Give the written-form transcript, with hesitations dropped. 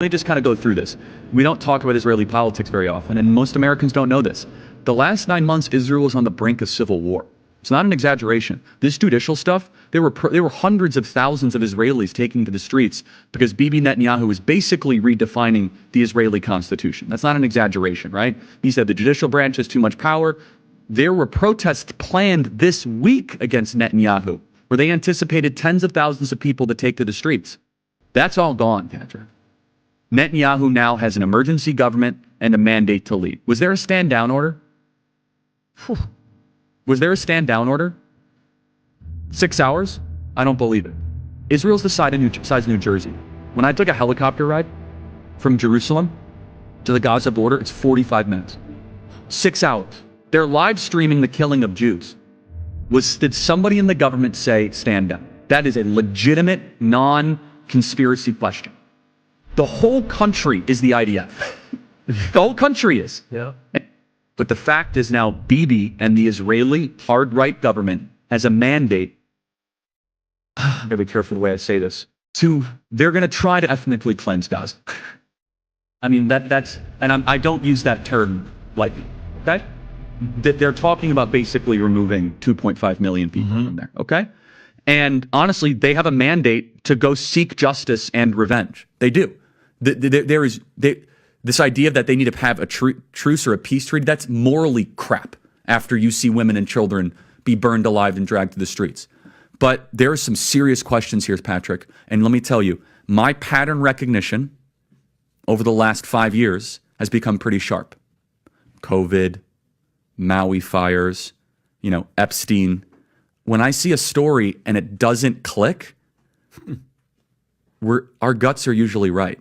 Let me just kind of go through this. We don't talk about Israeli politics very often, and most Americans don't know this. The last 9 months, Israel was on the brink of civil war. It's not an exaggeration. This judicial stuff, there were hundreds of thousands of Israelis taking to the streets because Bibi Netanyahu was basically redefining the Israeli constitution. That's not an exaggeration, right? He said the judicial branch has too much power. There were protests planned this week against Netanyahu, where they anticipated tens of thousands of people to take to the streets. That's all gone, Patrick. Netanyahu now has an emergency government and a mandate to lead. Was there a stand-down order? Was there a stand-down order? 6 hours? I don't believe it. Israel's the size of New Jersey. When I took a helicopter ride from Jerusalem to the Gaza border, it's 45 minutes. 6 hours. They're live streaming the killing of Jews. Did somebody in the government say stand down? That is a legitimate, non-conspiracy question. The whole country is the IDF. The whole country is. Yeah. But the fact is now Bibi and the Israeli hard-right government has a mandate, I'm going to be careful the way I say this, they're going to try to ethnically cleanse Gaza. I mean, I don't use that term lightly, okay? That they're talking about basically removing 2.5 million people from there, okay? And honestly, they have a mandate to go seek justice and revenge. They do. This idea that they need to have a truce or a peace treaty, that's morally crap after you see women and children be burned alive and dragged to the streets. But there are some serious questions here, Patrick. And let me tell you, my pattern recognition over the last 5 years has become pretty sharp. COVID, Maui fires, Epstein. When I see a story and it doesn't click, our guts are usually right.